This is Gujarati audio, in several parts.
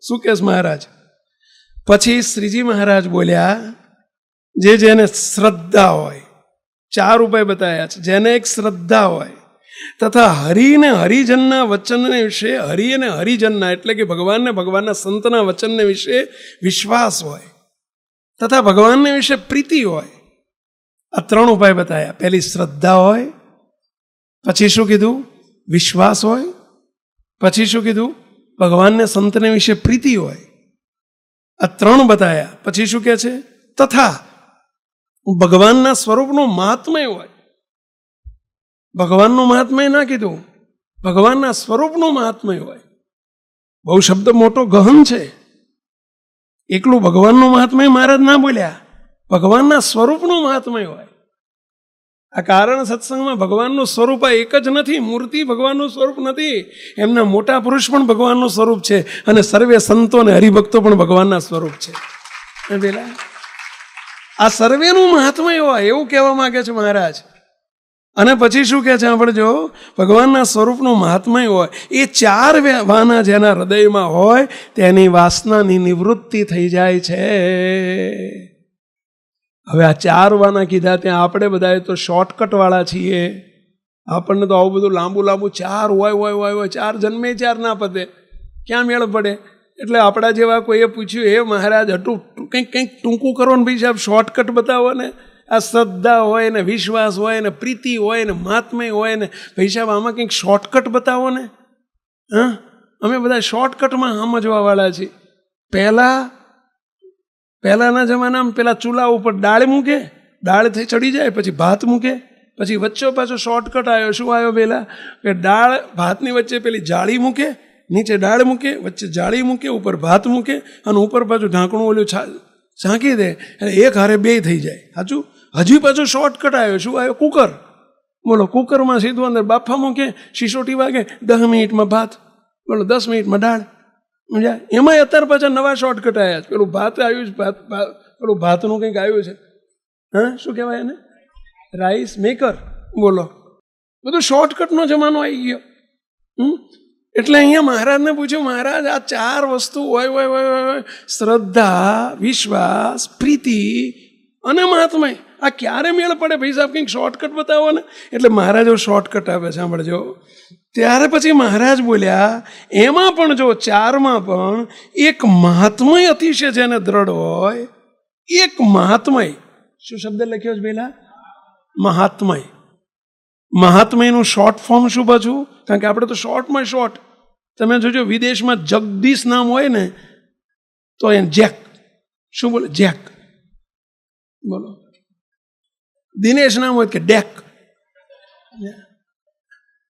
શું કે મહારાજ? પછી શ્રીજી મહારાજ બોલ્યા, જેને શ્રદ્ધા હોય, 4 ઉપાય બતાવ્યા છે. જેને એક શ્રદ્ધા હોય તથા હરિને હરિજનના વચનને વિશે, હરિ અને હરિજનના એટલે કે ભગવાનને ભગવાનના સંતના વચનને વિશે વિશ્વાસ હોય તથા ભગવાનને વિશે પ્રીતિ હોય. આ 3 ઉપાય બતાવ્યા. પહેલી શ્રદ્ધા હોય, પછી શું કીધું? વિશ્વાસ હોય, પછી શું કીધું? ભગવાનને સંતને વિશે પ્રીતિ હોય. આ 3 બતાવ્યા. પછી શું કહે છે? તથા ભગવાનના સ્વરૂપનું મહાત્મય હોય. ભગવાનનું મહાત્મય ના કીધું, ભગવાનના સ્વરૂપનું મહાત્મય હોય. બહુ શબ્દ મોટો ગહન છે. એકલું ભગવાનનું મહાત્મય મહારાજ ના બોલ્યા, ભગવાનના સ્વરૂપનું મહાત્મય હોય. આ કારણ સત્સંગમાં ભગવાનનું સ્વરૂપ આ એક જ નથી, મૂર્તિ ભગવાનનું સ્વરૂપ નથી. એમના મોટા પુરુષ પણ ભગવાનનું સ્વરૂપ છે અને સર્વે સંતો અને હરિભક્તો પણ ભગવાનના સ્વરૂપ છે. પેલા આ સર્વેનું મહાત્મય હોય એવું કહેવા માંગે છે મહારાજ. અને પછી શું કહે છે સાંભળજો, ભગવાનના સ્વરૂપનું મહાત્મય હોય. એ 4 વાના જેના હૃદયમાં હોય તેની વાસનાની નિવૃત્તિ થઈ જાય છે. હવે આ 4 વાના કીધા, ત્યાં આપણે બધા તો શોર્ટકટ વાળા છીએ. આપણને તો આવું બધું લાંબુ 4 હોય 4 જન્મે 4 ના પતે, ક્યાં મેળ પડે? એટલે આપણા જેવા કોઈએ પૂછ્યું, હે મહારાજ હટું કંઈક ટૂંકું કરો ને ભાઈ સાહેબ, શોર્ટકટ બતાવો ને. આ શ્રદ્ધા હોય ને, વિશ્વાસ હોય ને, પ્રીતિ હોય ને, મહાત્મય હોય ને, ભાઈ સાહેબ આમાં કંઈક શોર્ટકટ બતાવો ને. હા, અમે બધા શોર્ટકટમાં સમજવા વાળા છીએ. પહેલાના જમાનામાં પેલા ચૂલા ઉપર દાળ મૂકે, દાળ થઈ ચડી જાય, પછી ભાત મૂકે, પછી વચ્ચે પાછો શોર્ટકટ આવ્યો. શું આવ્યો પેલા? કે દાળ ભાતની વચ્ચે પેલી જાળી મૂકે, નીચે દાળ મૂકે, વચ્ચે જાળી મૂકે, ઉપર ભાત મૂકે અને ઉપર પાછું ઢાંકણું ઓલું ઝાંકી દે એટલે એક હારે 2 થઈ જાય. સાચું? હજી પાછો શોર્ટકટ આવ્યો. શું આવ્યો? કુકર. બોલો, કુકરમાં સીધું અંદર બાફા મૂકે, શીશોટી વાગે, 10 મિનિટમાં ભાત, બોલો 10 મિનિટમાં દાળ. એમાંય અત્યારે પાછા નવા શોર્ટકટ આવ્યા છે. પેલું ભાત આવ્યું છે, પેલું ભાતનું કંઈક આવ્યું છે. હા, શું કહેવાય એને? Rice maker. બોલો, બધું શોર્ટકટનો જમાનો આવી ગયો. એટલે અહીંયા મહારાજને પૂછ્યું, મહારાજ આ 4 વસ્તુ હોય, શ્રદ્ધા, વિશ્વાસ, પ્રીતિ અને મહાત્મય, આ ક્યારે મેળ પડે ભાઈ સાહેબ? કંઈક શોર્ટકટ બતાવો ને. એટલે મહારાજો શોર્ટકટ આપે, સાંભળજો. ત્યારે પછી મહારાજ બોલ્યા, એમાં પણ જો 4માં પણ એક મહાત્મય અતિશય જેને દ્રઢ હોય, એક મહાત્મય. શું શબ્દ લખ્યો છે પેલા? મહાત્મય. મહાત્મયનું શોર્ટ ફોર્મ શું પાછું? કારણ કે આપણે તો શોર્ટમાં શોર્ટ. તમે જોજો, વિદેશમાં જગદીશ નામ હોય ને તો એ જેક. શું બોલે? જેક. બોલો. દિનેશ નામ હોય કે ડેક.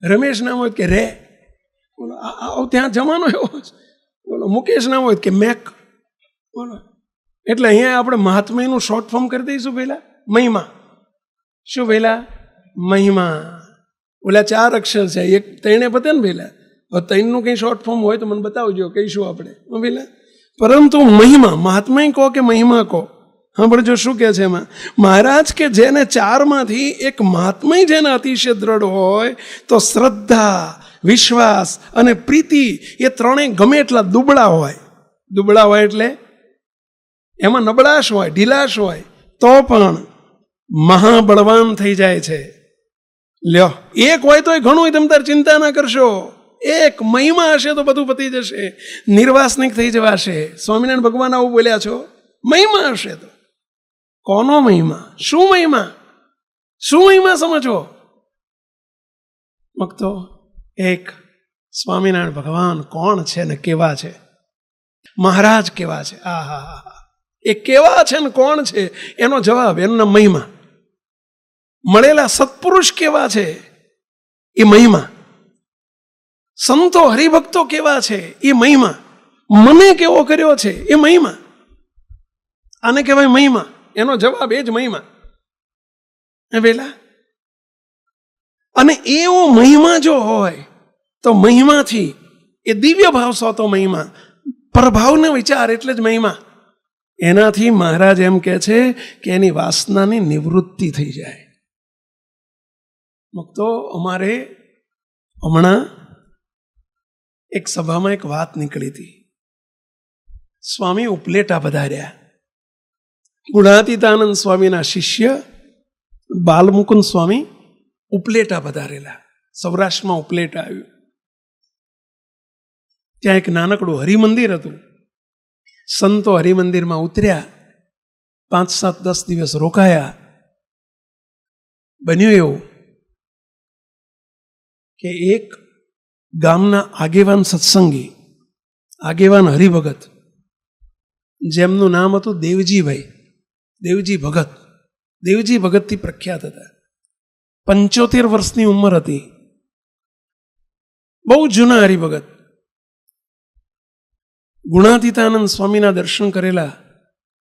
રમેશ નામ હોય કે રે. બોલો, ત્યાં જમાનો એવો. બોલો, મુકેશ નામ હોય કે મેક. બોલો, એટલે અહીંયા આપણે મહાત્મયનું શોર્ટ ફોર્મ કરી દઈશું પહેલા મહિમા. શું પહેલા? મહિમા. ઓલા 4 અક્ષર છે, એક 3 પતે ને પહેલા. હવે 3નું કંઈ શોર્ટ ફોર્મ હોય તો મને બતાવજો, કહીશું આપણે પહેલા. પરંતુ મહિમા, મહાત્મય કહો કે મહિમા કહો, સાંભળજો શું કહે છે એમાં. મહારાજ કે જેને 4માંથી એક મહાત્મય જેને અતિશય દ્રઢ હોય તો શ્રદ્ધા, વિશ્વાસ અને પ્રીતિ એ 3 ગમે એટલા દુબળા હોય. દુબળા હોય એટલે એમાં નબળાશ હોય, ઢીલાશ હોય, તો પણ મહાબળવાન થઈ જાય છે. લ્યો, એક હોય તો ઘણું હોય, તમે તાર ચિંતા ના કરશો. એક મહિમા હશે તો બધું પતી જશે, નિર્વાસનિક થઈ જવાશે. સ્વામિનારાયણ ભગવાન આવું બોલ્યા છો. મહિમા હશે તો કોનો મહિમા? શું મહિમા? શું મહિમા સમજો? મગતો એક સ્વામિનારાયણ ભગવાન કોણ છે ને કેવા છે, મહારાજ કેવા છે, એ કેવા છે ને કોણ છે એનો જવાબ એમના મહિમા. મળેલા સત્પુરુષ કેવા છે એ મહિમા. સંતો હરિભક્તો કેવા છે એ મહિમા. મને કેવો કર્યો છે એ મહિમા. આને કહેવાય મહિમા. એનો જવાબ એ જ મહિમા. પેલા અને એવો મહિમા જો હોય તો મહિમાથી એ દિવ્ય ભાવ સોતો મહિમા, પ્રભાવનો વિચાર એટલે જ મહિમા. એનાથી મહારાજ એમ કહે છે કે એની વાસનાની નિવૃત્તિ થઈ જાય. તો અમારે હમણાં એક સભામાં એક વાત નીકળી હતી. સ્વામી ઉપલેટા પધાર્યા. ગુણાતીતાનંદ સ્વામીના શિષ્ય બાલમુકુંદ સ્વામી ઉપલેટા પધારેલા. સૌરાષ્ટ્રમાં ઉપલેટા આવ્યું. ત્યાં એક નાનકડું હરિમંદિર હતું. સંતો હરિમંદિરમાં ઉતર્યા, 5-7-10 દિવસ રોકાયા. બન્યું એવું કે એક ગામના આગેવાન સત્સંગી, આગેવાન હરિભગત, જેમનું નામ હતું દેવજીભાઈ, દેવજી ભગત. દેવજી ભગતથી પ્રખ્યાત હતા. 75 વર્ષની ઉંમર હતી. બહુ જૂના હરિભગત. ગુણાતીતાનંદ સ્વામીના દર્શન કરેલા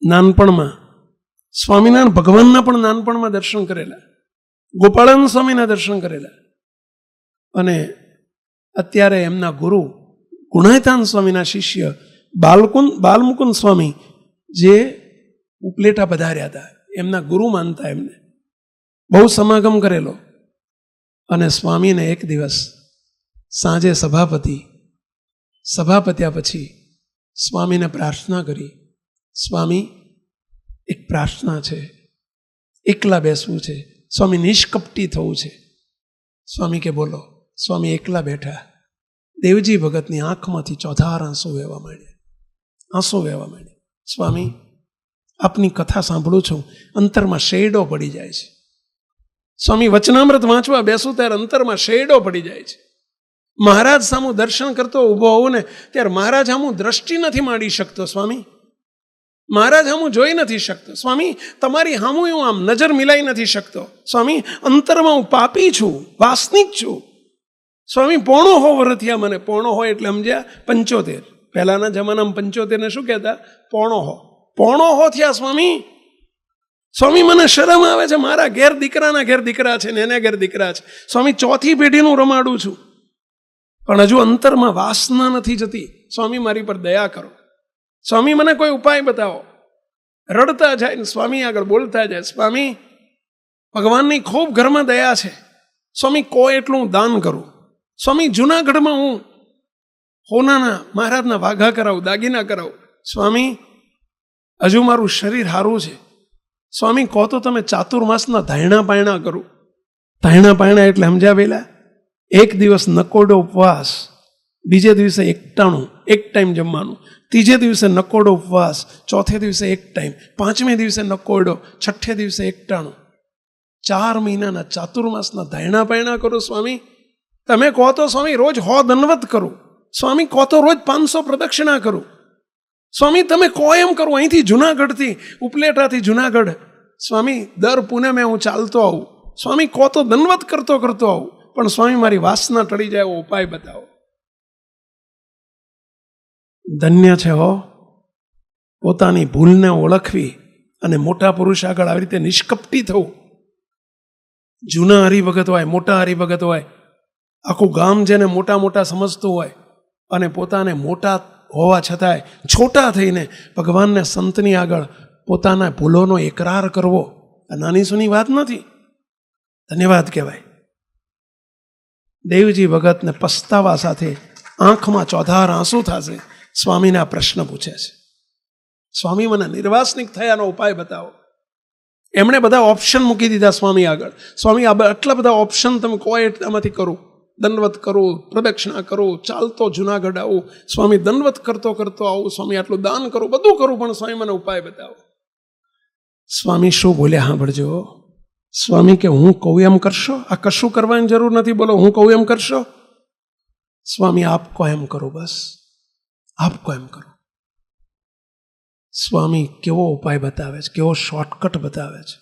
નાનપણમાં, સ્વામિનારાયણ ભગવાનના પણ નાનપણમાં દર્શન કરેલા, ગોપાળાનંદ સ્વામીના દર્શન કરેલા, અને અત્યારે એમના ગુરુ ગુણાતીતાનંદ સ્વામીના શિષ્ય બાલમુકુંદ સ્વામી જે ઉપલેટા પધાર્યા હતા, એમના ગુરુ માનતા એમને. બહુ સમાગમ કરેલો. અને સ્વામીને એક દિવસ સાંજે સભા પત્યા પછી સ્વામીને પ્રાર્થના કરી, સ્વામી એક પ્રાર્થના છે, એકલા બેસવું છે, સ્વામી નિષ્કપટી થવું છે. સ્વામી કે બોલો. સ્વામી એકલા બેઠા. દેવજી ભગતની આંખમાંથી ચોધાર આંસુ વહેવા માંડ્યા. સ્વામી, આપની કથા સાંભળું છું, અંતરમાં શેડો પડી જાય છે. સ્વામી વચનામૃત વાંચવા બેસું ત્યારે અંતરમાં શેડો પડી જાય છે. મહારાજ સામું દર્શન કરતો ઊભો હોઉં ને ત્યારે મહારાજ સામું દ્રષ્ટિ નથી માંડી શકતો. સ્વામી, મહારાજ સામું જોઈ નથી શકતો. સ્વામી, તમારી સામું હું આમ નજર મિલાઈ નથી શકતો. સ્વામી, અંતરમાં હું પાપી છું, વાસનિક છું. સ્વામી, 95 વર્ષ થયા મને. 95 એટલે સમજ્યા 75. પહેલાના જમાનામાં 75 ને શું કહેતા? 95 થયા. સ્વામી, મને શરમ આવે છે. મારા ઘેર દીકરાના ઘેર દીકરા છે ને એને ઘેર દીકરા છે. સ્વામી, 4થી પેઢીનું રમાડું છું, પણ હજુ અંતરમાં વાસના નથી જતી. સ્વામી, મારી પર દયા કરો. સ્વામી, મને કોઈ ઉપાય બતાવો. રડતા જાય ને સ્વામી આગળ બોલતા જાય, સ્વામી, ભગવાનની ખૂબ ઘરમાં દયા છે. સ્વામી, કોઈ એટલું હું દાન કરું. સ્વામી, જુનાગઢમાં હું હોનાના મહારાજના વાઘા કરાવું, દાગીના કરાવું. સ્વામી, હજુ મારું શરીર સારું છે. સ્વામી, કહો તો તમે ચાતુર્માસના ધાયણા પાયણા કરું. ધાયણા પાયણા એટલે સમજ્યા પેલા? એક દિવસ નકોડો ઉપવાસ, બીજે દિવસે એકટાણું, એક ટાઈમ જમવાનું, ત્રીજે દિવસે નકોડો ઉપવાસ, ચોથે દિવસે એક ટાઈમ, 5મે દિવસે નકોડો, 6ઠે દિવસે એકટાણું. 4 મહિનાના ચાતુર્માસના ધાયણા પાયણા કરું. સ્વામી, તમે કહો તો સ્વામી રોજ 100 દંડવત કરું. સ્વામી, કહો તો રોજ 500 પ્રદક્ષિણા કરું. સ્વામી, તમે કહો એમ કરું. અહીંથી જુનાગઢથી, ઉપલેટાથી જુનાગઢ, સ્વામી, દર પૂનમે હું ચાલતો આવું. સ્વામી, કહો તો દંડવત કરતો આવું. પણ સ્વામી, મારી વાસના ટળી જાય એવો ઉપાય બતાવો. ધન્ય છે હો પોતાની ભૂલને ઓળખવી અને મોટા પુરુષ આગળ આવી રીતે નિષ્કપટી થવું. જૂના હરિભગત હોય, મોટા હરિભગત હોય, આખું ગામ જેને મોટા સમજતું હોય અને પોતાને મોટા હોવા છતાંય છોટા થઈને ભગવાનને સંતની આગળ પોતાના ભૂલોનો એકરાર કરવો આ નાની સૂની વાત નથી. ધન્યવાદ કહેવાય. દેવજી ભગતને પસ્તાવા સાથે આંખમાં ચોધાર આંસુ થશે. સ્વામીને આ પ્રશ્ન પૂછે છે, સ્વામી, મને નિર્વાસનિક થયાનો ઉપાય બતાવો. એમણે બધા ઓપ્શન મૂકી દીધા સ્વામી આગળ. સ્વામી, આટલા બધા ઓપ્શન તમે કહો એમાંથી કરું. દંડવત કરું, પ્રદક્ષિણા કરું, ચાલતો જુનાગઢ આવું. સ્વામી, દંડવત કરતો આવું. સ્વામી, આટલું દાન કરું, બધું કરું, પણ સ્વામી મને ઉપાય બતાવો. સ્વામી શું બોલ્યા સાંભળજો. સ્વામી કે હું કહું એમ કરશો? આ કશું કરવાની જરૂર નથી. બોલો, હું કહું એમ કરશો? સ્વામી, આપ કહો એમ કરો, બસ આપ કહો એમ કરો. સ્વામી કેવો ઉપાય બતાવે છે, કેવો શોર્ટકટ બતાવે છે.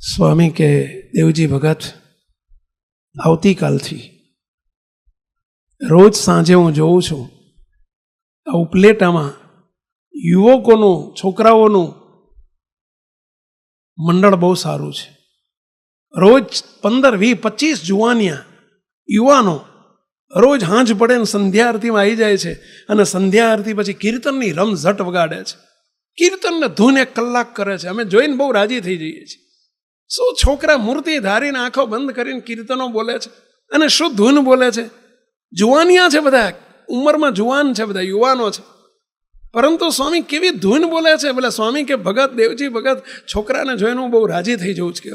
સ્વામી કે દેવજી ભગત, આવતીકાલથી રોજ સાંજે હું જોઉં છું આ ઉપલેટામાં યુવકોનું, છોકરાઓનું મંડળ બહુ સારું છે. રોજ 15, 20, 25 જુવાનિયા યુવાનો રોજ હાંજ પડે ને સંધ્યા આરતીમાં આવી જાય છે અને સંધ્યા આરતી પછી કીર્તનની રમઝટ વગાડે છે. કીર્તનને ધૂન 1 કલાક કરે છે. અમે જોઈને બહુ રાજી થઈ જઈએ છીએ. શું છોકરા મૂર્તિ ધારીને આંખો બંધ કરીને કીર્તનો બોલે છે અને શું ધૂન બોલે છે. જુવાનિયા છે બધા, ઉંમરમાં જુવાન છે બધા, યુવાનો છે. પરંતુ સ્વામી કેવી ધૂન બોલે છે. બોલે સ્વામી કે ભગત દેવજી ભગત છોકરાને જોઈને હું બહુ રાજી થઈ જઉં છું કે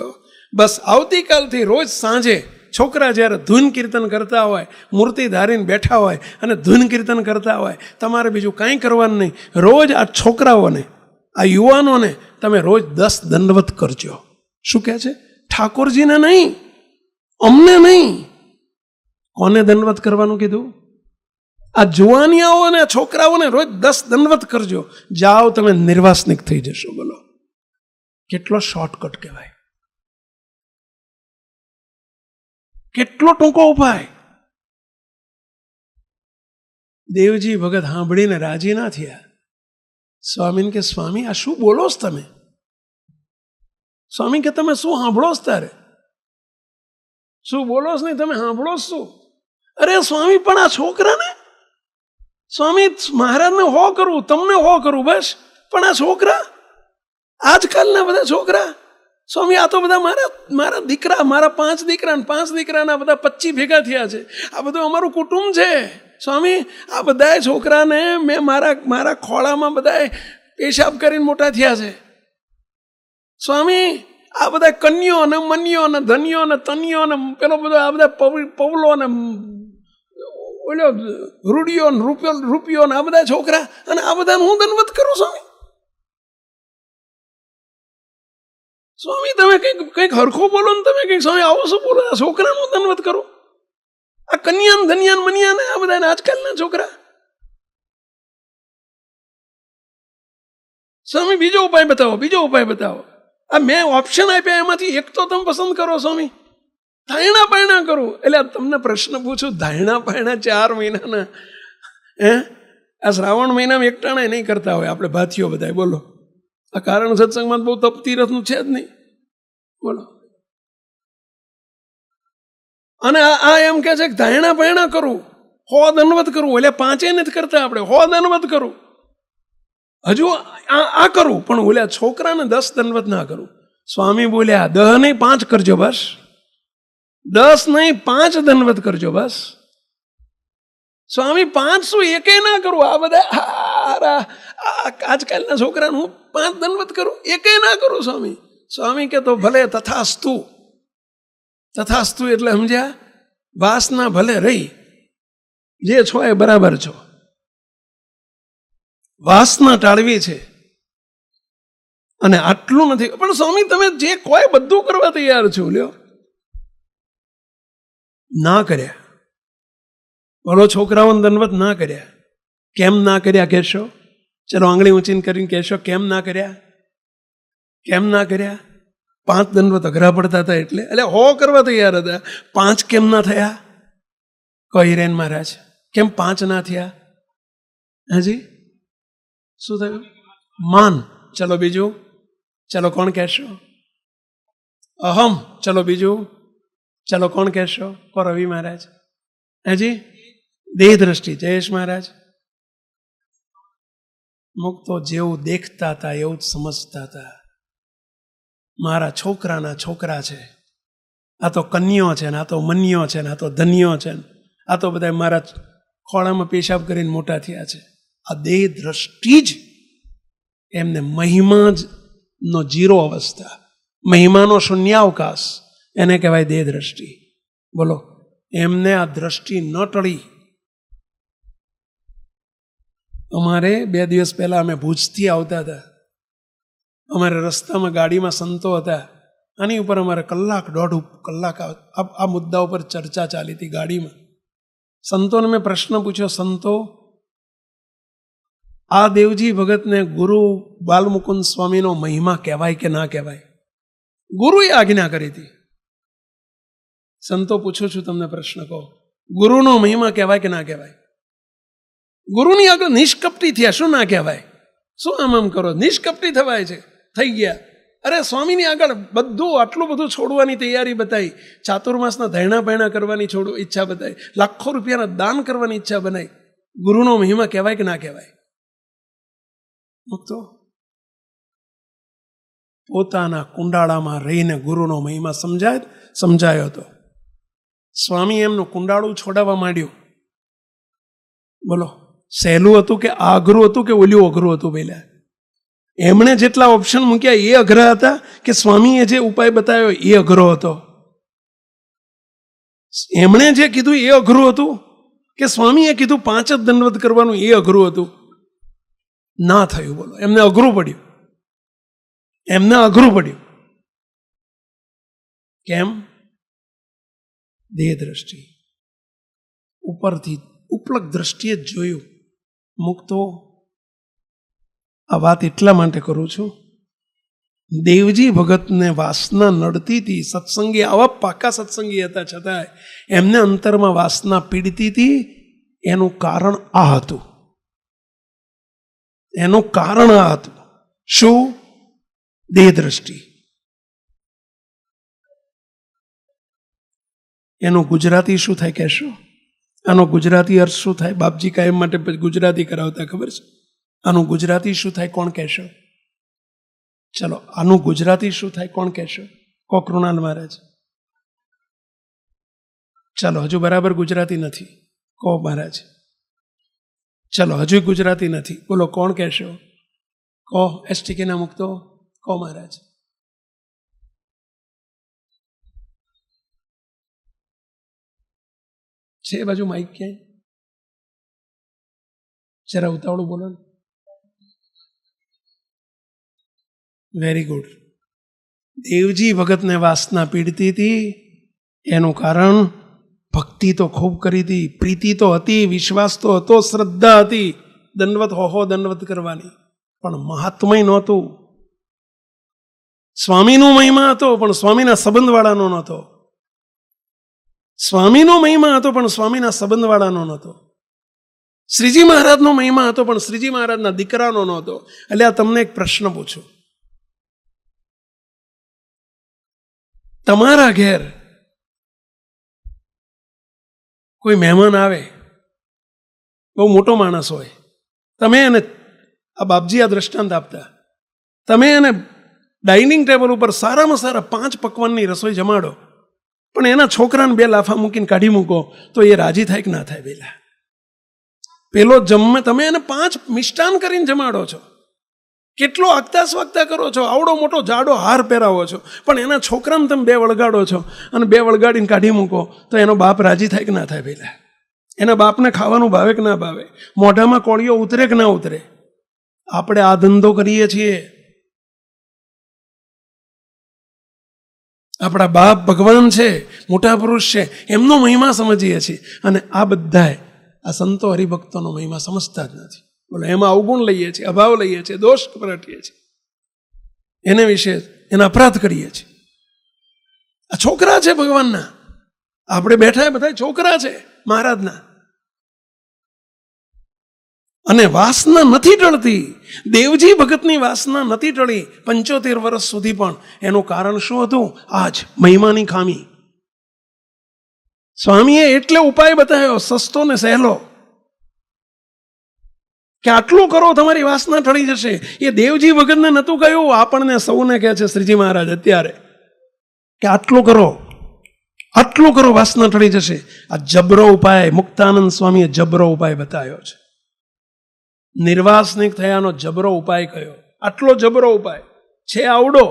બસ આવતીકાલથી રોજ સાંજે છોકરા જ્યારે ધૂન કીર્તન કરતા હોય, મૂર્તિ ધારીને બેઠા હોય અને ધૂન કીર્તન કરતા હોય, તમારે બીજું કાંઈ કરવાનું નહીં. રોજ આ છોકરાઓને, આ યુવાનોને તમે રોજ 10 દંડવત કરજો. શું કહે છે? ઠાકોરજીને નહીં, અમને નહીં. કોને દંડવત કરવાનું કીધું? આ જુવાનિયાઓને, છોકરાઓને રોજ 10 દંડવત કરજો. જાઓ તમે નિર્વાસનિક થઈ જશો. બોલો કેટલો શોર્ટકટ કહેવાય, કેટલો ટૂંકો ઉપાય. દેવજી ભગત સાંભળીને રાજી ના થયા. સ્વામીને કે સ્વામી આ શું બોલો છો તમે? સ્વામી કે તમે શું સાંભળો છો? તારે શું બોલો છો? નહીં તમે સાંભળો શું? અરે સ્વામી પણ આ છોકરાને, સ્વામી મહારાજને હો કરવું, તમને હો કરવું બસ, પણ આ છોકરા, આજકાલના બધા છોકરા, સ્વામી આ તો બધા મારા દીકરા, મારા 5 દીકરા, 5 દીકરાના બધા 25 ભેગા થયા છે. આ બધું અમારું કુટુંબ છે. સ્વામી આ બધા છોકરાને મેં મારા ખોળામાં બધા પેશાબ કરીને મોટા થયા છે. સ્વામી આ બધા કન્યો ને મન્યો ને ધન્યો ને તન્યો ને પેલો બધો આ બધા પવલો ને ઓલો રૂડિયો ને રૂપિયો ને આ બધા છોકરા, અને આ બધાને હું દંડવત કરું? સ્વામી તમે કંઈક હરખો બોલો ને, તમે કંઈક સ્વામી આવો શું બોલો? આ છોકરાનું દંડવત કરો? આ કન્યાન ધન્યાન મન્યાને આ બધા આજકાલના છોકરા. સ્વામી બીજો ઉપાય બતાવો, બીજો ઉપાય બતાવો. આ મેં ઓપ્શન આપ્યા એમાંથી એક તો તમે પસંદ કરો. સ્વામી ધાયણા પાયણા કરું. એટલે તમને પ્રશ્ન પૂછું, ધાયણા પાયણા 4 મહિનાના આ શ્રાવણ મહિનામાં એકટાણા નહીં કરતા હોય આપણે ભાથીઓ બધા. બોલો આ કારણ સત્સંગમાં બહુ તપતી રથનું છે જ નહીં. બોલો અને આ એમ કે છે કે ધાયણા પાયણા કરું, હો દંડવત કરું. એટલે 5 નથી કરતા આપણે, હો દંડવત કરું. હજુ આ કરું, પણ બોલ્યા છોકરાને 10 દંડવત ના કરું. સ્વામી બોલ્યા 10 નહીં 5 કરજો બસ, 10 નહીં 5 દંડવત કરજો બસ. સ્વામી 5 શું એકે ના કરું? આ બધા આજકાલના છોકરાને હું 5 દંડવત કરું? એકે ના કરું. સ્વામી કે તો ભલે તથાસ્તુ. તથાસ્તુ એટલે સમજ્યા? વાસના ભલે રહી, જે છો એ બરાબર છો, વાસના ટાળવી છે અને આટલું નથી. પણ સ્વામી તમે જે કોઈ બધું કરવા તૈયાર છો. લ્યો ના કર્યા. બોલો છોકરાઓને દંડવત ના કર્યા. કેમ ના કર્યા કહેશો? ચલો આંગળી ઊંચીને કરીને કહેશો કેમ ના કર્યા? કેમ ના કર્યા? 5 દંડવત અઘરા પડતા હતા એટલે હો કરવા તૈયાર હતા. 5 કેમ ના થયા? કહી હિરેન મહારાજ કેમ 5 ના થયા? હાજી શું થયું? માન. ચલો બીજું, ચલો કોણ કહેશો? અહમ. ચલો બીજું, ચલો કોણ કહેશો? કો રવિ મહારાજ. હાજી દેહ દ્રષ્ટિ. જયેશ મહારાજ. મુક્તો જેવું દેખતા હતા એવું જ સમજતા હતા. મારા છોકરાના છોકરા છે, આ તો કન્યો છે ને, આ તો મન્યો છે ને, આ તો ધન્યો છે ને, આ તો બધા મારા ખોળામાં પેશાબ કરીને મોટા થયા છે. આ દેહ દ્રષ્ટિ જ એમને મહિમા જ નો 0 અવસ્થા, મહિમાનો શૂન્યાવકાશ, એને કહેવાય દેહ દ્રષ્ટિ. બોલો એમને આ દ્રષ્ટિ ન ટળી. અમારે 2 દિવસ પહેલા અમે ભુજથી આવતા હતા. અમારે રસ્તામાં ગાડીમાં સંતો હતા. આની ઉપર અમારે 1.5 કલાક આ મુદ્દા ઉપર ચર્ચા ચાલી હતી ગાડીમાં. સંતોને મેં પ્રશ્ન પૂછ્યો, સંતો આ દેવજી ભગતને ગુરુ બાલમુકુંદ સ્વામીનો મહિમા કહેવાય કે ના કહેવાય? ગુરુએ આજ્ઞા કરી હતી. સંતો પૂછું છું તમને પ્રશ્ન, કહો ગુરુનો મહિમા કહેવાય કે ના કહેવાય? ગુરુની આગળ નિષ્કપટી થયા, શું ના કહેવાય? શું આમ કરો? નિષ્કપટી થવાય છે, થઈ ગયા. અરે સ્વામીની આગળ બધું આટલું બધું છોડવાની તૈયારી બતાવી, ચાતુર્માસના ધાયણા પાયણા કરવાની ઈચ્છા બતાવી, લાખો રૂપિયાના દાન કરવાની ઈચ્છા બનાવી. ગુરુનો મહિમા કહેવાય કે ના કહેવાય? મુક્તો પોતાના કુંડાળામાં રહીને ગુરુનો મહિમા સમજાયો હતો. સ્વામી એમનું કુંડાળું છોડાવવા માંડ્યું. બોલો સહેલું હતું કે આ અઘરું હતું કે ઓલું અઘરું હતું? પહેલા એમણે જેટલા ઓપ્શન મૂક્યા એ અઘરા હતા કે સ્વામીએ જે ઉપાય બતાવ્યો એ અઘરો હતો? એમણે જે કીધું એ અઘરું હતું કે સ્વામીએ કીધું 5 જ દંડવત કરવાનું એ અઘરું હતું? ના થયું. બોલો, એમને અઘરું પડ્યું. એમને અઘરું પડ્યું. કેમ? દેહ દ્રષ્ટિ ઉપરથી ઉપલક દ્રષ્ટિએ જ જોયું. મુક્તો આ વાત એટલા માટે કરું છું, દેવજી ભગતને વાસના નડતી હતી. સત્સંગી, આવા પાકા સત્સંગી હતા છતાં એમને અંતરમાં વાસના પીડતી હતી. એનું કારણ આ હતું. એનું કારણ આ હતું. શું? દેહ દ્રષ્ટિ. એનું ગુજરાતી શું થાય કહેશો? આનો ગુજરાતી અર્થ શું થાય? બાપજી કાયમ માટે ગુજરાતી કરાવતા, ખબર છે? આનું ગુજરાતી શું થાય? કોણ કહેશો? ચલો, આનું ગુજરાતી શું થાય? કોણ કહેશો? કો કૃણાલ મહારાજ. ચલો, હજુ બરાબર ગુજરાતી નથી. કો મહારાજ. ચલો, હજુ ગુજરાતી નથી. બોલો, કોણ કહેશો? કો એસટીકે ના મુક્તો. કો મહારાજ. છે બાજુ માઇક ક્યાંય? જરા ઉતાવળું બોલો ને. Very good. દેવજી ભગતને વાસના પીડતી હતી. એનું કારણ ભક્તિ તો ખૂબ કરી હતી, પ્રીતિ તો હતી, વિશ્વાસ તો હતો, શ્રદ્ધા હતી, દંડવત હોહો દંડવત કરવાની, પણ મહાત્મય નહોતું. સ્વામીનો મહિમા હતો પણ સ્વામીના સંબંધવાળાનો નહોતો. સ્વામીનો મહિમા હતો પણ સ્વામીના સંબંધવાળાનો નહોતો. શ્રીજી મહારાજનો મહિમા હતો પણ શ્રીજી મહારાજના દીકરાનો નહોતો. એટલે આ તમને એક પ્રશ્ન પૂછું. તમારા ઘેર કોઈ મહેમાન આવે, બહુ મોટો માણસ હોય, તમે એને, આ બાપજી આ દ્રષ્ટાંત આપતા, તમે એને ડાઇનિંગ ટેબલ ઉપર સારામાં સારા 5 પકવાનની રસોઈ જમાડો, પણ એના છોકરાને 2 લાફા મૂકીને કાઢી મૂકો તો એ રાજી થાય કે ના થાય? પેલા પેલો જમે, તમે એને 5 મિષ્ટાન કરીને જમાડો છો, કેટલો આગતા સ્વાગતા કરો છો, આવડો મોટો જાડો હાર પહેરાવો છો, પણ એના છોકરાને તમે 2 વળગાડો છો અને 2 વળગાડીને કાઢી મૂકો તો એનો બાપ રાજી થાય કે ના થાય? પહેલા એના બાપને ખાવાનું ભાવે કે ના ભાવે? મોઢામાં કોળીઓ ઉતરે કે ના ઉતરે? આપણે આ ધંધો કરીએ છીએ. આપણા બાપ ભગવાન છે, મોટા પુરુષ છે, એમનો મહિમા સમજીએ છીએ, અને આ બધાએ આ સંતો હરિભક્તોનો મહિમા સમજતા જ નથી. બોલો, એમાં અવગુણ લઈએ છીએ, અભાવ લઈએ છીએ, દોષ પ્રગટીએ છીએ, એને વિશે એના અપરાધ કરીએ છીએ. આ છોકરા છે ભગવાનના, આપણે બેઠા બધા છોકરા છે મહારાજના, અને વાસના નથી ટળતી. દેવજી ભગતની વાસના નથી ટળી 75 વર્ષ સુધી પણ. એનું કારણ શું હતું? આજ મહિમાની ખામી. સ્વામીએ એટલે ઉપાય બતાવ્યો, સસ્તો ને સહેલો, કે આટલું કરો તમારી વાસના ટળી જશે. એ દેવજી ભગતને નહોતું કહ્યું, આપણને સૌને કહે છે શ્રીજી મહારાજ અત્યારે કે આટલું કરો, આટલું કરો, વાસના ટળી જશે. આ જબરો ઉપાય મુક્તાનંદ સ્વામીએ જબરો ઉપાય બતાવ્યો છે. નિર્વાસનિક થયાનો જબરો ઉપાય કયો? આટલો જબરો ઉપાય છે. આવડો,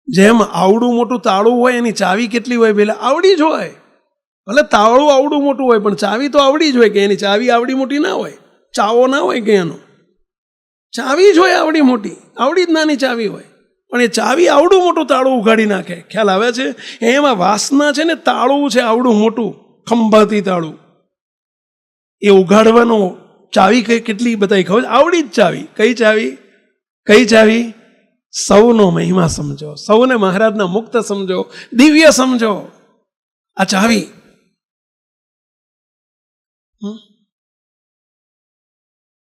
જેમ આવડું મોટું તાળું હોય એની ચાવી કેટલી હોય? પેલા આવડી જ હોય. ભલે તાળું આવડું મોટું હોય પણ ચાવી તો આવડી જ હોય. કે એની ચાવી આવડી મોટી ના હોય, ચાવો ના હોય કે એનો, ચાવી જ હોય આવડી મોટી, આવડી જ નાની ચાવી હોય, પણ એ ચાવી આવડું મોટું તાળું ઉઘાડી નાખે. ખ્યાલ આવે છે? એમાં વાસના છે ને, તાળું છે આવડું મોટું, ખંભાતી તાળું, એ ઉઘાડવાનો ચાવી કેટલી બતાવી ખબર? આવડી જ ચાવી. કઈ ચાવી? કઈ ચાવી? સૌનો મહિમા સમજો, સૌને મહારાજના મુક્ત સમજો, દિવ્ય સમજો. આ ચાવી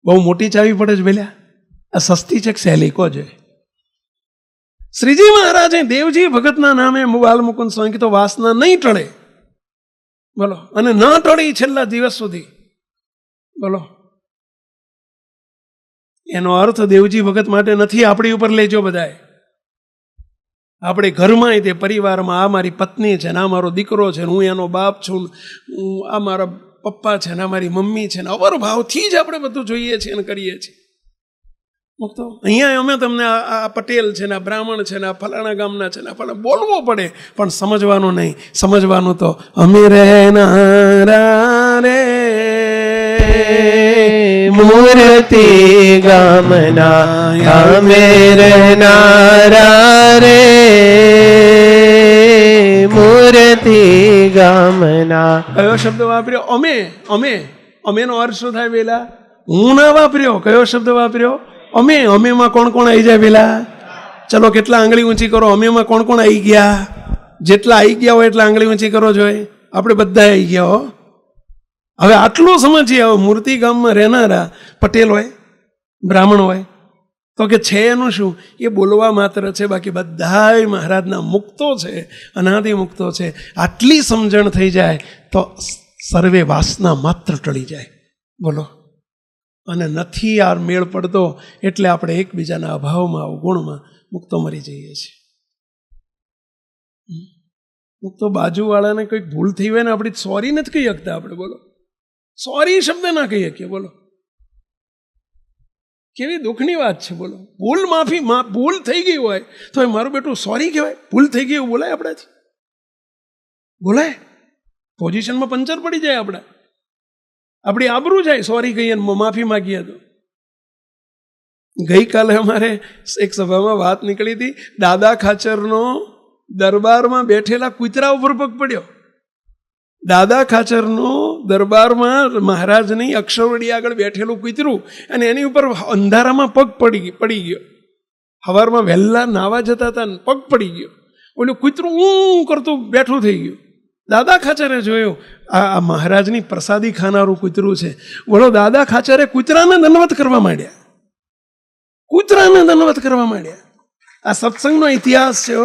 બહુ મોટી ચાવી પડે છે પેલા, આ સસ્તી છે કે સહેલી? કો છે. શ્રીજી મહારાજે દેવજી ભગતના નામે બાલમુકુંદ સ્વામી કીધું વાસના નહીં ટળે. બોલો, અને ન ટળી છેલ્લા દિવસ સુધી. બોલો, એનો અર્થ દેવજી ભગત માટે નથી. આપણી ઉપર લેજો બધાએ. આપણે ઘરમાં, તે પરિવારમાં, આ મારી પત્ની છે ને આ મારો દીકરો છે, હું એનો બાપ છું, આ મારા પપ્પા છે ને અમારી મમ્મી છે ને અવર ભાવથી જ આપણે બધું જોઈએ છીએ અને કરીએ છીએ. મુક્તો અહીંયા અમે તમને આ પટેલ છે ને આ બ્રાહ્મણ છે ને આ ફલાણા ગામના છે ને ફલાણા બોલવો પડે, પણ સમજવાનું નહીં. સમજવાનું તો અમે રહેનારા રે મૂર્તિ ગામના અમે રહેનારા રે મૂર્તિ ગામના. કયો શબ્દ વાપર્યો? અમે. અમે અમેનો અર્થ શું થાય પેલા? હું ના વાપર્યો. કયો શબ્દ વાપર્યો? અમે. અમેમાં કોણ કોણ આવી જાય પેલા? ચલો કેટલા આંગળી ઊંચી કરો. અમેમાં કોણ કોણ આવી ગયા? જેટલા આવી ગયા હોય એટલા આંગળી ઊંચી કરો જોઈએ. આપણે બધા આવી ગયા હો. હવે આટલું સમજીએ. હવે મૂર્તિ ગામમાં રહેનારા પટેલ હોય, બ્રાહ્મણ હોય, તો કે છે એનું શું? એ બોલવા માત્ર છે, બાકી બધાય મહારાજના મુક્તો છે, અનાદિ મુક્તો છે. આટલી સમજણ થઈ જાય તો સર્વે વાસના માત્ર ટળી જાય. બોલો. અને નથી યાર મેળ પડતો એટલે આપણે એકબીજાના અભાવમાં, અવગુણમાં મુક્તો મરી જઈએ છીએ. મુક્તો બાજુવાળાને કંઈક ભૂલ થઈ હોય ને આપણી સોરી નથી કહી શકતા આપણે. બોલો, સોરી શબ્દ ના કહી શકીએ. બોલો, કેવી દુઃખની વાત છે. બોલો, ભૂલ માફી, ભૂલ થઈ ગઈ હોય તો મારું બેટું સોરી કહેવાય? ભૂલ થઈ ગઈ એવું બોલાય આપણાથી? બોલાય? પોઝિશનમાં પંચર પડી જાય આપણે, આપણી આબરૂ જાય સોરી કહીએ માફી માગીએ તો. ગઈકાલે અમારે એક સભામાં વાત નીકળી હતી, દાદા ખાચરનો દરબારમાં બેઠેલા કૂતરા ઉપર પગ પડ્યો. દાદા ખાચરનો દરબારમાં મહારાજની અક્ષરવડી આગળ બેઠેલું કૂતરું, અને એની ઉપર અંધારામાં પગ પડી ગયો. સવારમાં વહેલા નાવા જતા હતા, પગ પડી ગયો. ઓલું કૂતરું ઊં કરતું બેઠું થઈ ગયું. દાદા ખાચરે જોયું આ મહારાજની પ્રસાદી ખાનારું કૂતરું છે. બોલો, દાદા ખાચરે કૂતરાને દંડવત કરવા માંડ્યા. કૂતરાને દંડવત કરવા માંડ્યા. આ સત્સંગનો ઇતિહાસ છે.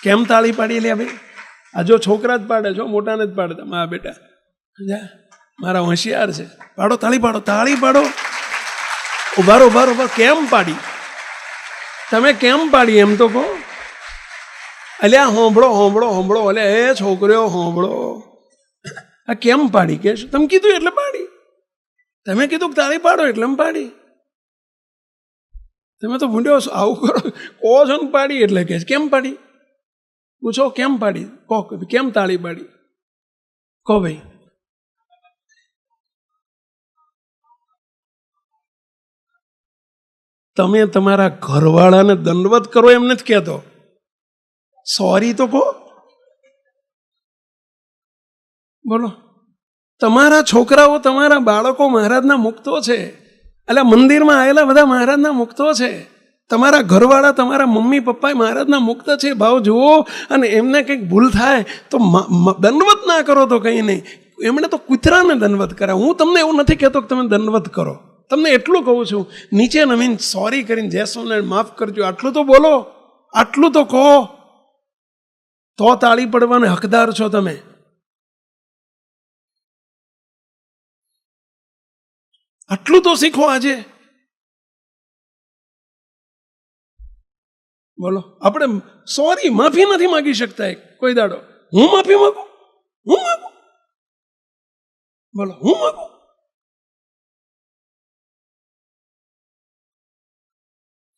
કેમ તાળી પાડી લે ભાઈ? આ જો છોકરા જ પાડે છો, મોટાને જ પાડતા. મારા બેટા મારા હોશિયાર છે, પાડો તાળી, પાડો તાળી, પાડો. ઉભારો ઉભારો ઉભારો. કેમ પાડી? તમે કેમ પાડી એમ તો કહો. અલ્યા હોંભળો હોંભળો હોંભળો. અલે એ છોકરીઓ હોંભળો. આ કેમ પાડી? કે તમે કીધું એટલે પાડી. તમે કીધું તાળી પાડો એટલે પાડી. તમે તો ભૂંડ્યો આવું કરો કહો છો ને પાડી એટલે કે કેમ પાડી? પૂછો કેમ પાડી? કહો કેમ તાળી પાડી? કહો ભાઈ. તમે તમારા ઘરવાળાને દંડવત કરો એમ નથી કહેતો. સોરી તો કહો. બોલો, તમારા છોકરાઓ, તમારા બાળકો મહારાજના મુક્તો છે. એટલે મંદિરમાં આવેલા બધા મહારાજના મુક્તો છે. તમારા ઘરવાળા, તમારા મમ્મી પપ્પા મહારાજના મુક્ત છે. ભાવ જુઓ. અને એમને કંઈક ભૂલ થાય તો દંડવત ના કરો તો કંઈ નહીં. એમણે તો કૂતરાને દંડવત કર્યા. હું તમને એવું નથી કહેતો કે તમે દંડવત કરો. તમને એટલું કહું છું, નીચે નમીન સોરી કરીને જય સ્વામિનારાયણ માફ કરજો આટલું તો બોલો, આટલું તો કહો. તો તાળી પડવાના હકદાર છો તમે. આટલું તો શીખો આજે. બોલો, આપણે સોરી માફી નથી માગી શકતા કોઈ દાડો. હું માફી માગું? હું માગું? બોલો, હું માગું?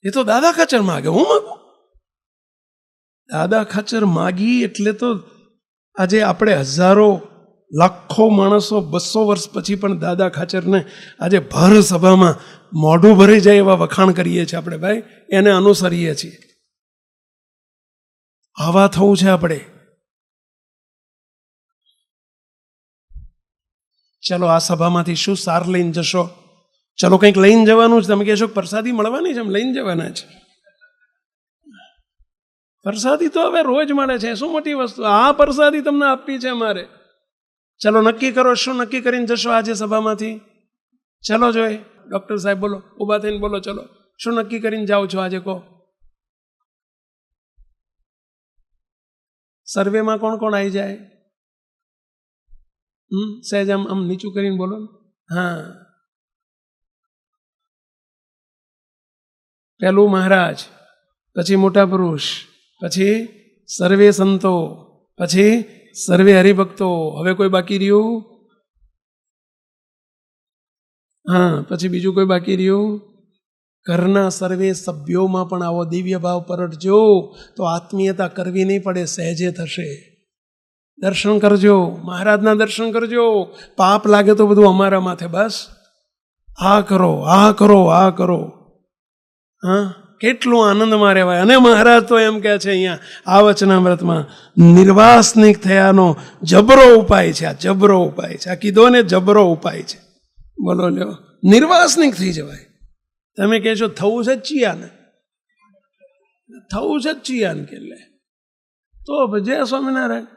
એ તો દાદા ખાચર માગે, હું માગું? દાદા ખાચર માગી એટલે તો આજે આપણે હજારો લાખો માણસો 200 વર્ષ પછી પણ દાદા ખાચરને આજે ભર સભામાં મોઢું ભરી જાય એવા વખાણ કરીએ છીએ આપણે. ભાઈ, એને અનુસરીએ છીએ. આવા થવું છે આપણે. ચલો, આ સભામાંથી શું સાર લઈને જશો? ચલો, કંઈક લઈને જવાનું છે. તમે કહેશો પ્રસાદી મળવાની છે, એમ લઈને જવાના છે. પ્રસાદી તો હવે રોજ મળે છે, શું મોટી વસ્તુ. આ પ્રસાદી તમને આપવી છે અમારે. ચલો, નક્કી કરો, શું નક્કી કરીને જશો આજે સભામાંથી? ચલો જોઈએ. ડૉક્ટર સાહેબ બોલો, ઊભા થઈને બોલો. ચલો, શું નક્કી કરીને જાઓ છો આજે? કહો. સર્વેમાં કોણ કોણ આવી જાય? સહેજ આમ નીચું કરીને બોલો ને. હા, પહેલું મહારાજ, પછી મોટા પુરુષ, પછી સર્વે સંતો, પછી સર્વે હરિભક્તો. હવે કોઈ બાકી રહ્યું? હા, પછી બીજું કોઈ બાકી રહ્યું? ઘરના સર્વે સભ્યોમાં પણ આવો દિવ્ય ભાવ પરટજો તો આત્મીયતા કરવી નહીં પડે, સહેજે થશે. દર્શન કરજો, મહારાજના દર્શન કરજો. પાપ લાગે તો બધું અમારા માથે, બસ આ કરો, આ કરો, આ કરો. હા, કેટલું આનંદમાં રહેવાય. અને મહારાજ તો એમ કહે છે અહીંયા આ વચનામૃતમાં, નિર્વાસનિક થયાનો જબરો ઉપાય છે. આ જબરો ઉપાય છે. આ કીધો ને જબરો ઉપાય છે. બોલો લ્યો, નિર્વાસનિક થઈ જવાય. તમે કહેશો થવું છે ચિયાને, થવું છે ચિયાન કે લે તો જય સ્વામિનારાયણ.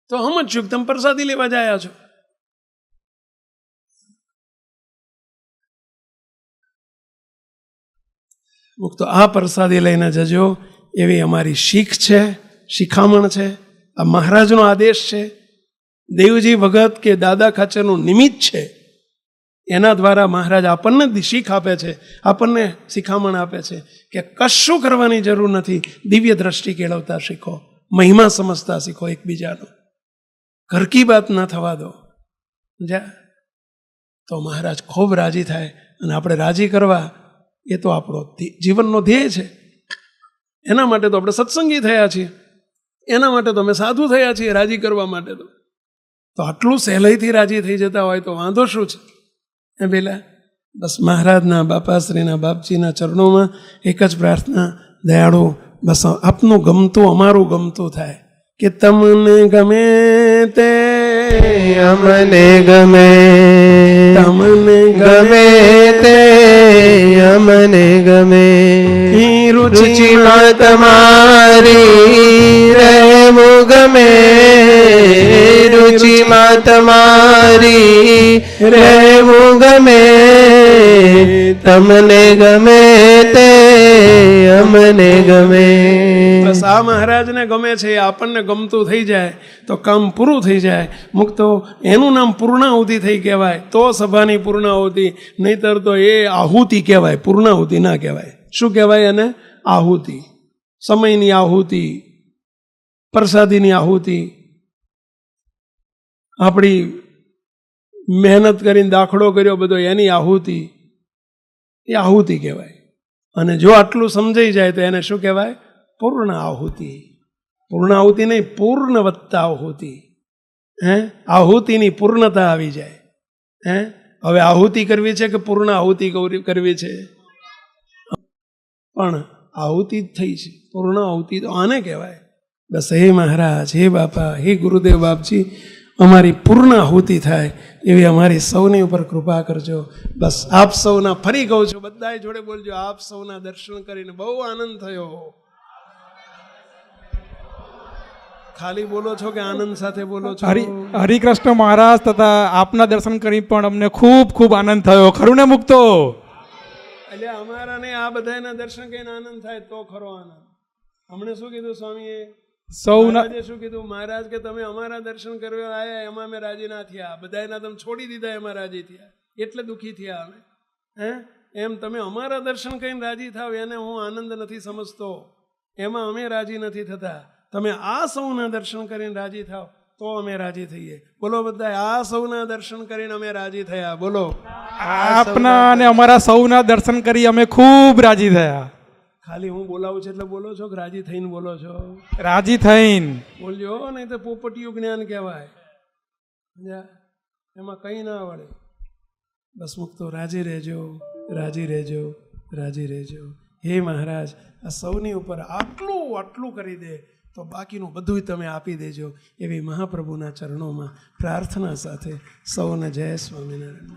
તો સમજશું તમે પ્રસાદી લેવા જાય છો. તો આ પ્રસાદી લઈને જજો એવી અમારી શીખ છે, શિખામણ છે. આ મહારાજનો આદેશ છે. દેવજી ભગત કે દાદા ખાચરનું નિમિત્ત છે. એના દ્વારા મહારાજ આપણને શીખ આપે છે, આપણને શિખામણ આપે છે કે કશું કરવાની જરૂર નથી. દિવ્ય દ્રષ્ટિ કેળવતા શીખો, મહિમા સમજતા શીખો એકબીજાનો. ઘર કી બાત ના થવા દો. તો મહારાજ ખૂબ રાજી થાય. અને આપણે રાજી કરવા એ તો આપણો જીવનનો ધ્યેય છે. એના માટે તો આપણે સત્સંગી થયા છીએ, એના માટે તો અમે સાધુ થયા છીએ, રાજી કરવા માટે. તો આટલું સહેલાઈથી રાજી થઈ જતા હોય તો વાંધો શું છે? એ પેલા બસ મહારાજના, બાપાશ્રીના, બાપજીના ચરણોમાં એક જ પ્રાર્થના, દયાળુ બસ આપનું ગમતું અમારું ગમતું થાય. કે તમને ગમે તે અમને ગમે, તમને ગમે તે અમને ગમે. રુચિમાં તમારી રહેવું ગમે, રુચિમાં તમારી રહેવું ગમે. તમને ગમે તે અમને ગમે. બસ આ મહારાજને ગમે છે, આપણને ગમતું થઈ જાય તો કામ પૂરું થઈ જાય. મુક્તો એનું નામ પૂર્ણાહુતિ થઈ કહેવાય. તો સભાની પૂર્ણાહુતિ, નહીતર તો એ આહુતિ કહેવાય, પૂર્ણાહુતિ ના કહેવાય. શું કહેવાય એને? આહુતિ. સમયની આહુતિ, પ્રસાદીની આહુતિ, આપણી મહેનત કરીને દાખલો કર્યો બધો એની આહુતિ, એ આહુતિ કહેવાય. અને જો આટલું સમજાઈ જાય તો એને શું કહેવાય? પૂર્ણ આહુતિ. પૂર્ણ આહુતિ નહીં, પૂર્ણ વત્તા આહુતિ. આહુતિની પૂર્ણતા આવી જાય. હવે આહુતિ કરવી છે કે પૂર્ણ આહુતિ કરવી છે? પણ આહુતિ જ થઈ છે. પૂર્ણ આહુતિ તો આને કહેવાય. બસ હે મહારાજ, હે બાપા, હે ગુરુદેવ બાપજી, અમારી પૂર્ણ આહુતિ થાય એવી અમારી સૌની ઉપર કૃપા કરજો. બસ આપ સૌના, ફરી કહું છું, બધા જોડે બોલજો, આપ સૌના દર્શન કરીને બહુ આનંદ થયો. ખાલી બોલો છો કે આનંદ સાથે બોલો છો? હરિકૃષ્ણ મહારાજ તથા આપના દર્શન કરી પણ અમને ખૂબ ખૂબ આનંદ થયો. ખરું ને મુક્તો? એટલે અમારા ને આ બધાના દર્શન કરીને આનંદ થાય તો ખરો આનંદ. હમણે શું કીધું સ્વામીએ? સૌના શું કીધું મહારાજ કે તમે અમારા દર્શન કરવા આવ્યા એમાં અમે રાજી ના થયા, બધાના તમે છોડી દીધા એમાં રાજી થયા, એટલે દુઃખી થયા અમે. એમ તમે અમારા દર્શન કરીને રાજી થાવ એને હું આનંદ નથી સમજતો, એમાં અમે રાજી નથી થતા. તમે આ સૌના દર્શન કરીને રાજી થાવ તો અમે રાજી થઈએ. બોલો બધા, આ સૌના દર્શન કરીને અમે રાજી થયા. બોલો, આપના અને અમારા સૌના દર્શન કરી અમે ખૂબ રાજી થયા. ખાલી હું બોલાવું છું એટલે બોલો છો કે રાજી થઈને બોલો છો? રાજી થઈને બોલજો, નહીં તો પોપટિયું જ્ઞાન કહેવાય. એમાં કંઈ ના વળે. બસ મુક્તો રાજી રહેજો, રાજી રહેજો, રાજી રહેજો. હે મહારાજ, આ સૌની ઉપર આટલું આટલું કરી દે તો બાકીનું બધું તમે આપી દેજો એવી મહાપ્રભુના ચરણોમાં પ્રાર્થના સાથે સૌને જય સ્વામિનારાયણ.